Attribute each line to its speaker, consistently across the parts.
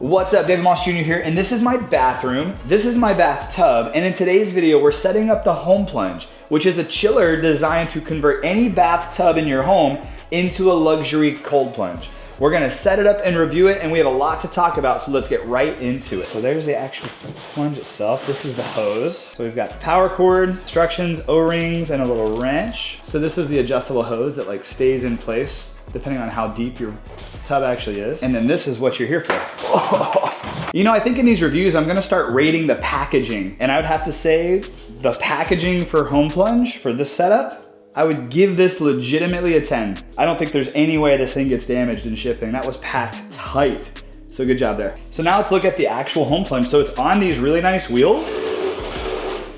Speaker 1: What's up, David Moss Jr. here, and this is my bathroom. This is my bathtub, and in today's video, we're setting up the HomePlunge, which is a chiller designed to convert any bathtub in your home into a luxury cold plunge. We're gonna set it up and review it, and we have a lot to talk about, so let's get right into it. So there's the actual plunge itself. This is the hose. So we've got the power cord, instructions, O-rings, and a little wrench. So this is the adjustable hose that like stays in place depending on how deep your tub actually is. And then this is what you're here for. Oh. You know, I think in these reviews, I'm gonna start rating the packaging. And I would have to say the packaging for HomePlunge, for this setup, I would give this legitimately a 10. I don't think there's any way this thing gets damaged in shipping. That was packed tight. So good job there. So now let's look at the actual HomePlunge. So it's on these really nice wheels.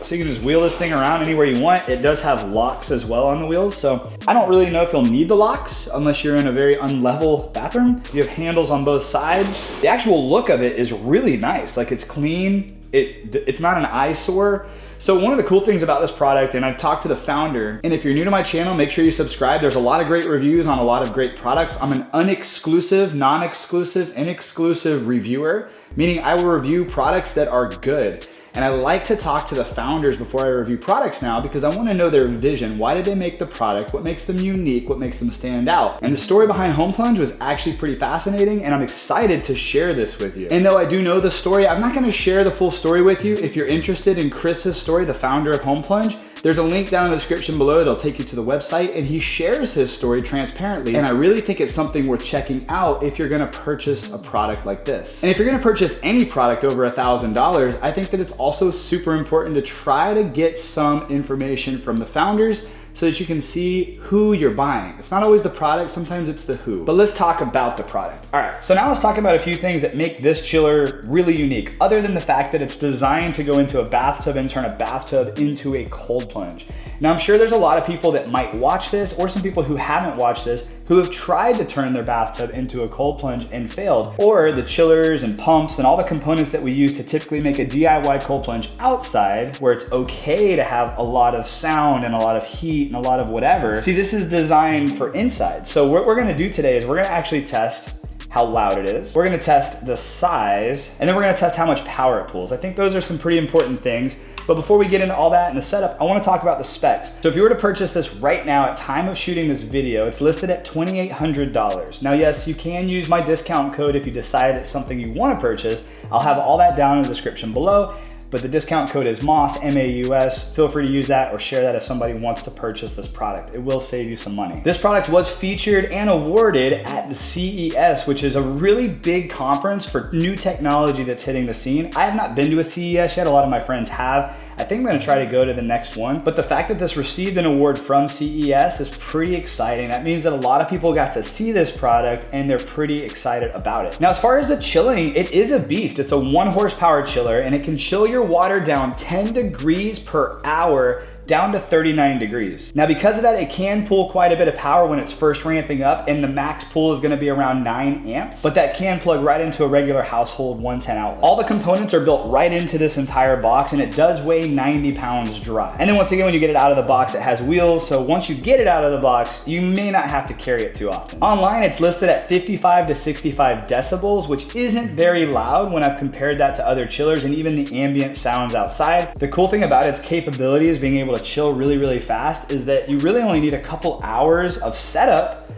Speaker 1: So you can just wheel this thing around anywhere you want. It does have locks as well on the wheels. So I don't really know if you'll need the locks unless you're in a very unlevel bathroom. You have handles on both sides. The actual look of it is really nice. Like, it's clean. It's not an eyesore. So one of the cool things about this product, and I've talked to the founder, and if you're new to my channel, make sure you subscribe. There's a lot of great reviews on a lot of great products. I'm an unexclusive, non-exclusive, inexclusive reviewer, meaning I will review products that are good. And I like to talk to the founders before I review products now because I want to know their vision. Why did they make the product? What makes them unique? What makes them stand out? And the story behind HomePlunge was actually pretty fascinating, and I'm excited to share this with you. And though I do know the story, I'm not going to share the full story with you. If you're interested in Chris's story, the founder of HomePlunge, there's a link down in the description below that'll take you to the website, and he shares his story transparently. And I really think it's something worth checking out if you're gonna purchase a product like this. And if you're gonna purchase any product over $1,000, I think that it's also super important to try to get some information from the founders so that you can see who you're buying. It's not always the product, sometimes it's the who. But let's talk about the product. All right, so now let's talk about a few things that make this chiller really unique, other than the fact that it's designed to go into a bathtub and turn a bathtub into a cold plunge. Now, I'm sure there's a lot of people that might watch this, or some people who haven't watched this, who have tried to turn their bathtub into a cold plunge and failed, or the chillers and pumps and all the components that we use to typically make a DIY cold plunge outside, where it's okay to have a lot of sound and a lot of heat and a lot of whatever. See, this is designed for inside. So what we're gonna do today is we're gonna actually test how loud it is. We're gonna test the size, and then we're gonna test how much power it pulls. I think those are some pretty important things. But before we get into all that and the setup, I wanna talk about the specs. So if you were to purchase this right now at time of shooting this video, it's listed at $2,800. Now, yes, you can use my discount code if you decide it's something you wanna purchase. I'll have all that down in the description below. But the discount code is MAUS, M-A-U-S. Feel free to use that or share that if somebody wants to purchase this product. It will save you some money. This product was featured and awarded at the CES, which is a really big conference for new technology that's hitting the scene. I have not been to a CES yet. A lot of my friends have. I think I'm gonna try to go to the next one. But the fact that this received an award from CES is pretty exciting. That means that a lot of people got to see this product and they're pretty excited about it. Now, as far as the chilling, it is a beast. It's a 1 horsepower chiller, and it can chill your water down 10 degrees per hour down to 39 degrees. Now, because of that, it can pull quite a bit of power when it's first ramping up, and the max pull is gonna be around 9 amps, but that can plug right into a regular household 110 outlet. All the components are built right into this entire box, and it does weigh 90 pounds dry. And then once again, when you get it out of the box, it has wheels, so once you get it out of the box, you may not have to carry it too often. Online, it's listed at 55 to 65 decibels, which isn't very loud when I've compared that to other chillers and even the ambient sounds outside. The cool thing about its capabilities, being able to chill really, really fast, is that you really only need a couple hours of setup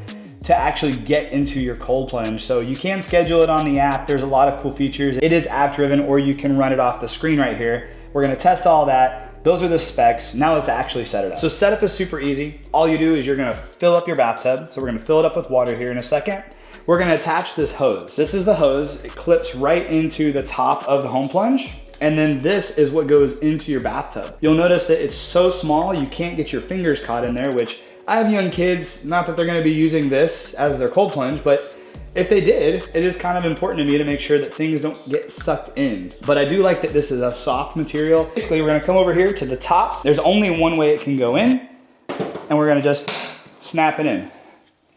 Speaker 1: to actually get into your cold plunge. So you can schedule it on the app. There's a lot of cool features. It is app driven, or you can run it off the screen right here. We're gonna test all that. Those are the specs. Now let's actually set it up. So setup is super easy. All you do is you're gonna fill up your bathtub. So we're gonna fill it up with water here in a second. We're gonna attach this hose. This is the hose. It clips right into the top of the HomePlunge. And then this is what goes into your bathtub. You'll notice that it's so small, you can't get your fingers caught in there, which I have young kids, not that they're gonna be using this as their cold plunge, but if they did, it is kind of important to me to make sure that things don't get sucked in. But I do like that this is a soft material. Basically, we're gonna come over here to the top. There's only one way it can go in, and we're gonna just snap it in.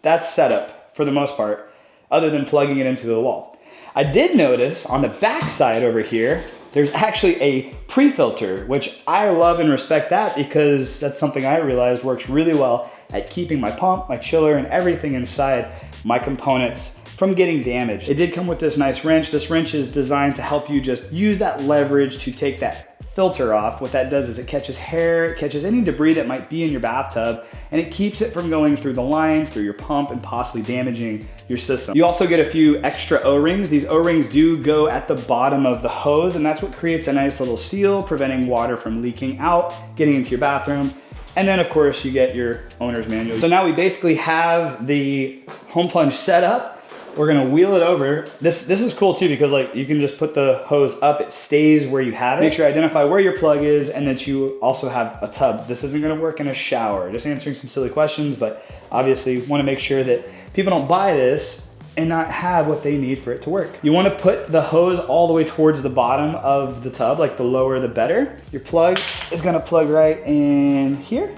Speaker 1: That's setup for the most part, other than plugging it into the wall. I did notice on the back side over here, there's actually a pre-filter, which I love and respect that because that's something I realized works really well at keeping my pump, my chiller, and everything inside my components from getting damaged. It did come with this nice wrench. This wrench is designed to help you just use that leverage to take that filter off. What that does is it catches hair, it catches any debris that might be in your bathtub, and it keeps it from going through the lines, through your pump, and possibly damaging your system. You also get a few extra O-rings. These O-rings do go at the bottom of the hose, and that's what creates a nice little seal, preventing water from leaking out, getting into your bathroom. And then of course you get your owner's manual. So now we basically have the HomePlunge set up. We're gonna wheel it over. This is cool too, because like you can just put the hose up, it stays where you have it. Make sure you identify where your plug is and that you also have a tub. This isn't gonna work in a shower. Just answering some silly questions, but obviously wanna make sure that people don't buy this and not have what they need for it to work. You wanna put the hose all the way towards the bottom of the tub, like the lower the better. Your plug is gonna plug right in here.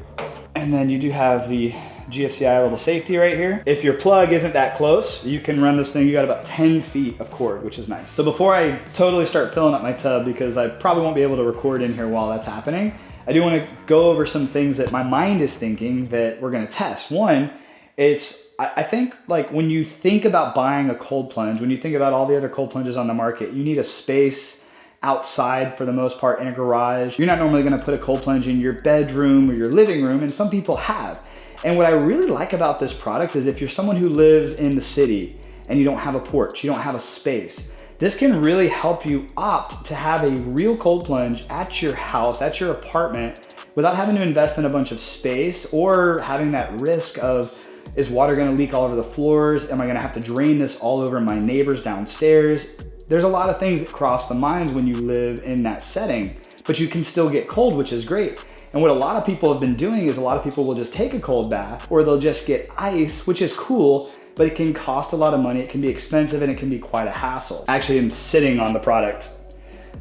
Speaker 1: And then you do have the GFCI little safety right here. If your plug isn't that close, you can run this thing. You got about 10 feet of cord, which is nice. So before I totally start filling up my tub, because I probably won't be able to record in here while that's happening, I do want to go over some things that my mind is thinking that we're going to test. One, I think like when you think about buying a cold plunge, when you think about all the other cold plunges on the market, you need a space outside for the most part in a garage. You're not normally going to put a cold plunge in your bedroom or your living room, and some people have. And what I really like about this product is if you're someone who lives in the city and you don't have a porch, you don't have a space, this can really help you opt to have a real cold plunge at your house, at your apartment, without having to invest in a bunch of space or having that risk of, is water gonna leak all over the floors? Am I gonna have to drain this all over my neighbors downstairs? There's a lot of things that cross the minds when you live in that setting, but you can still get cold, which is great. And what a lot of people have been doing is a lot of people will just take a cold bath or they'll just get ice, which is cool, but it can cost a lot of money. It can be expensive and it can be quite a hassle. Actually, I'm sitting on the product.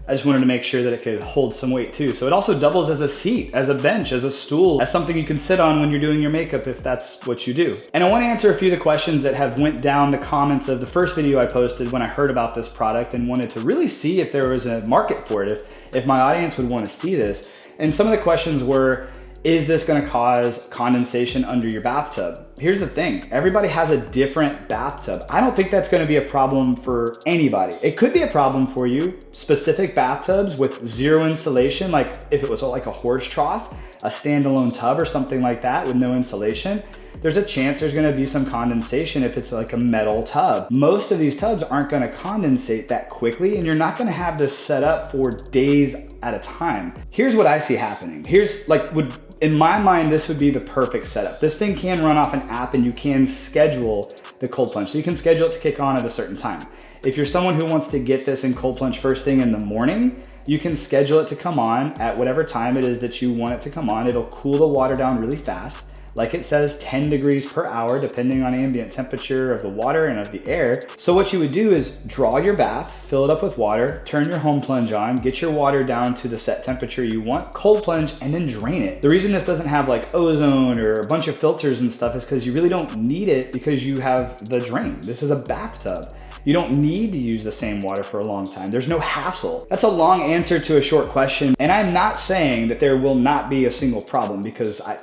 Speaker 1: I just wanted to make sure that it could hold some weight too. So it also doubles as a seat, as a bench, as a stool, as something you can sit on when you're doing your makeup if that's what you do. And I want to answer a few of the questions that have went down the comments of the first video I posted when I heard about this product and wanted to really see if there was a market for it, if my audience would want to see this. And some of the questions were, is this gonna cause condensation under your bathtub? Here's the thing, everybody has a different bathtub. I don't think that's gonna be a problem for anybody. It could be a problem for you, specific bathtubs with zero insulation, like if it was like a horse trough, a standalone tub or something like that with no insulation. There's a chance there's gonna be some condensation if it's like a metal tub. Most of these tubs aren't gonna condensate that quickly, and you're not gonna have this set up for days at a time. Here's what I see happening. Here's like, in my mind, this would be the perfect setup. This thing can run off an app and you can schedule the cold plunge. So you can schedule it to kick on at a certain time. If you're someone who wants to get this in cold plunge first thing in the morning, you can schedule it to come on at whatever time it is that you want it to come on. It'll cool the water down really fast. Like it says, 10 degrees per hour, depending on ambient temperature of the water and of the air. So what you would do is draw your bath, fill it up with water, turn your HomePlunge on, get your water down to the set temperature you want, cold plunge, and then drain it. The reason this doesn't have like ozone or a bunch of filters and stuff is because you really don't need it because you have the drain. This is a bathtub. You don't need to use the same water for a long time. There's no hassle. That's a long answer to a short question. And I'm not saying that there will not be a single problem because I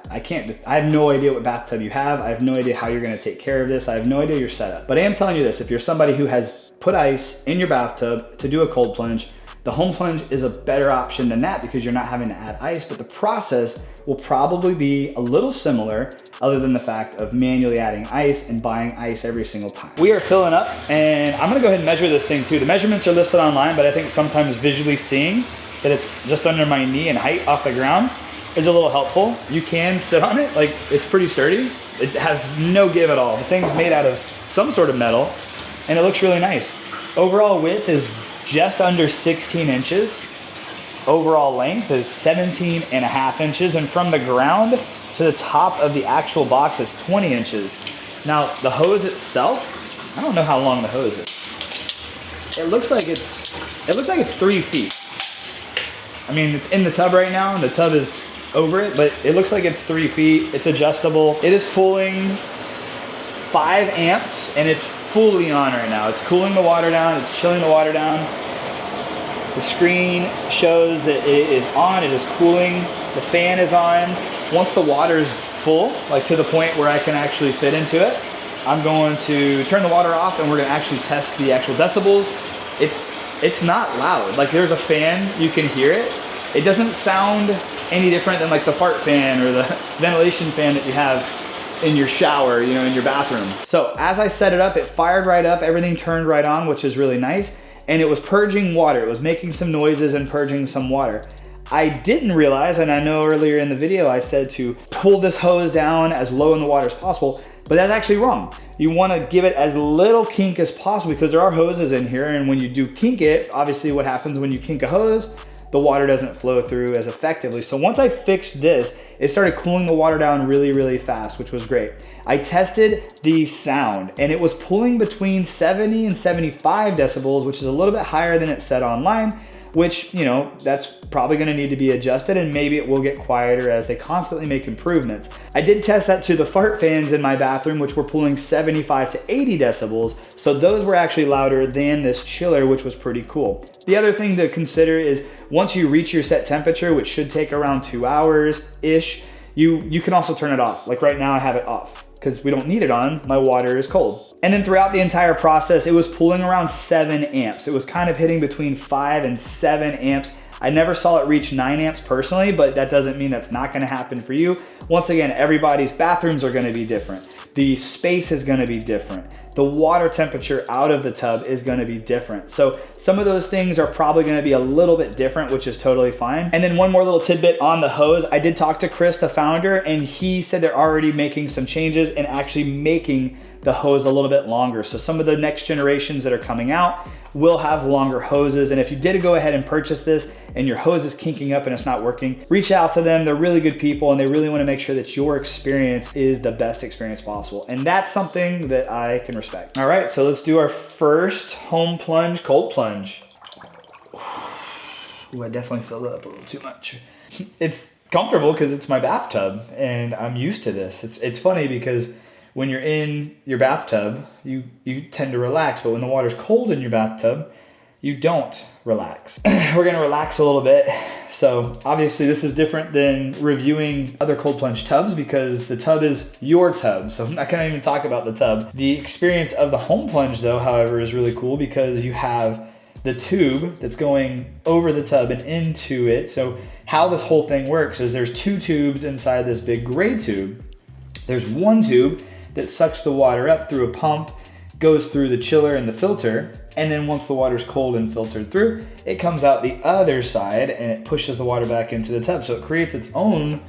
Speaker 1: have no idea what bathtub you have. I have no idea how you're gonna take care of this. I have no idea your setup. But I am telling you this, if you're somebody who has put ice in your bathtub to do a cold plunge, the HomePlunge is a better option than that because you're not having to add ice, but the process will probably be a little similar other than the fact of manually adding ice and buying ice every single time. We are filling up and I'm gonna go ahead and measure this thing too. The measurements are listed online, but I think sometimes visually seeing that it's just under my knee in height off the ground is a little helpful. You can sit on it, like it's pretty sturdy. It has no give at all. The thing's made out of some sort of metal and it looks really nice. Overall width is just under 16 inches. Overall length is 17.5 inches, and from the ground to the top of the actual box is 20 inches. Now the hose itself, I don't know how long the hose is. It looks like it's 3 feet. I mean, it's in the tub right now and the tub is over it, but it looks like it's 3 feet. It's adjustable. It is pulling 5 amps and it's fully on right now. It's cooling the water down, it's chilling the water down. The screen shows that it is on, it is cooling, the fan is on. Once the water is full, like to the point where I can actually fit into it, I'm going to turn the water off and we're gonna actually test the actual decibels. It's not loud. Like there's a fan, you can hear it. It doesn't sound any different than like the fart fan or the ventilation fan that you have in your shower, you know, in your bathroom. So as I set it up, it fired right up, everything turned right on, which is really nice. And it was purging water. It was making some noises and purging some water. I didn't realize, and I know earlier in the video I said to pull this hose down as low in the water as possible, but that's actually wrong. You wanna give it as little kink as possible because there are hoses in here, and when you do kink it, obviously what happens when you kink a hose, the water doesn't flow through as effectively. So once I fixed this, it started cooling the water down really, really fast, which was great. I tested the sound and it was pulling between 70 and 75 decibels, which is a little bit higher than it said online, which, you know, that's probably gonna need to be adjusted and maybe it will get quieter as they constantly make improvements. I did test that to the fart fans in my bathroom, which were pulling 75 to 80 decibels. So those were actually louder than this chiller, which was pretty cool. The other thing to consider is once you reach your set temperature, which should take around 2 hours-ish, you can also turn it off. Like right now I have it off because we don't need it on, my water is cold. And then throughout the entire process, it was pulling around 7 amps. It was kind of hitting between 5 and 7 amps. I never saw it reach 9 amps personally, but that doesn't mean that's not gonna happen for you. Once again, everybody's bathrooms are gonna be different. The space is gonna be different. The water temperature out of the tub is gonna be different. So some of those things are probably gonna be a little bit different, which is totally fine. And then one more little tidbit on the hose. I did talk to Chris, the founder, and he said they're already making some changes and actually making the hose a little bit longer. So some of the next generations that are coming out will have longer hoses. And if you did go ahead and purchase this and your hose is kinking up and it's not working, reach out to them. They're really good people and they really want to make sure that your experience is the best experience possible. And that's something that I can respect. All right, so let's do our first HomePlunge cold plunge. Ooh, I definitely filled it up a little too much. It's comfortable because it's my bathtub and I'm used to this. It's funny because when you're in your bathtub, you tend to relax, but when the water's cold in your bathtub, you don't relax. We're gonna relax a little bit. So obviously this is different than reviewing other cold plunge tubs because the tub is your tub. So I'm not gonna even talk about the tub. The experience of the HomePlunge though, however, is really cool because you have the tube that's going over the tub and into it. So how this whole thing works is there's 2 tubes inside this big gray tube. There's one tube that sucks the water up through a pump, goes through the chiller and the filter, and then once the water's cold and filtered through, it comes out the other side and it pushes the water back into the tub. So it creates its own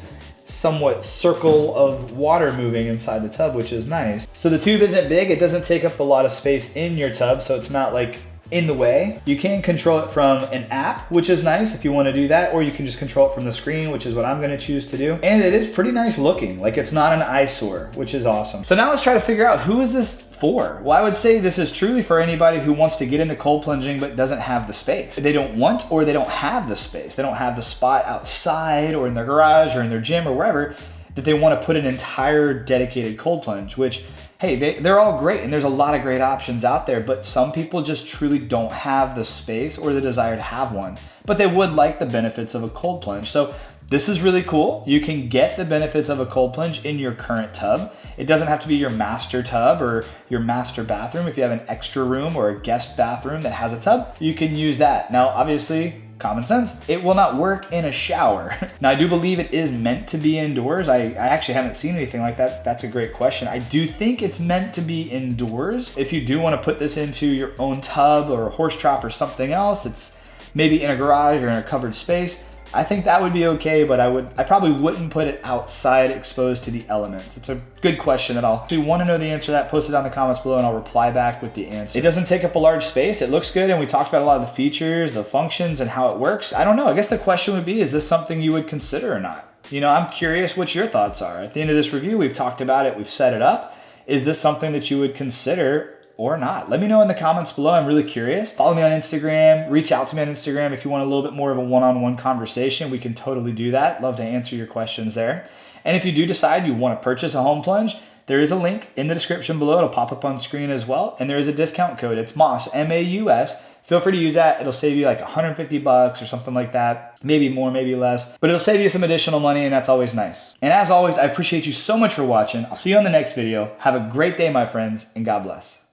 Speaker 1: somewhat circle of water moving inside the tub, which is nice. So the tube isn't big, it doesn't take up a lot of space in your tub, so it's not like in the way. You can control it from an app, which is nice if you want to do that, or you can just control it from the screen, which is what I'm going to choose to do. And it is pretty nice looking, like it's not an eyesore, which is awesome. So now let's try to figure out who is this for? Well, I would say this is truly for anybody who wants to get into cold plunging but doesn't have the space. They don't want or they don't have the space. They don't have the spot outside or in their garage or in their gym or wherever that they want to put an entire dedicated cold plunge, which, hey, they're all great and there's a lot of great options out there, but some people just truly don't have the space or the desire to have one, but they would like the benefits of a cold plunge. So this is really cool. You can get the benefits of a cold plunge in your current tub. It doesn't have to be your master tub or your master bathroom. If you have an extra room or a guest bathroom that has a tub, you can use that. Now, obviously, common sense, it will not work in a shower. Now, I do believe it is meant to be indoors. I actually haven't seen anything like that. That's a great question. I do think it's meant to be indoors. If you do want to put this into your own tub or a horse trough or something else that's maybe in a garage or in a covered space, I think that would be okay, but I probably wouldn't put it outside exposed to the elements. It's a good question that if you want to know the answer to that, post it down in the comments below and I'll reply back with the answer. It doesn't take up a large space. It looks good and we talked about a lot of the features, the functions, and how it works. I don't know. I guess the question would be, is this something you would consider or not? You know, I'm curious what your thoughts are. At the end of this review, we've talked about it, we've set it up. Is this something that you would consider or not? Let me know in the comments below. I'm really curious. Follow me on Instagram, reach out to me on Instagram if you want a little bit more of a one-on-one conversation. We can totally do that. Love to answer your questions there. And if you do decide you want to purchase a HomePlunge, there is a link in the description below. It'll pop up on screen as well. And there is a discount code. It's MAUS, M-A-U-S, feel free to use that. It'll save you like 150 bucks or something like that. Maybe more, maybe less, but it'll save you some additional money, and that's always nice. And as always, I appreciate you so much for watching. I'll see you on the next video. Have a great day, my friends, and God bless.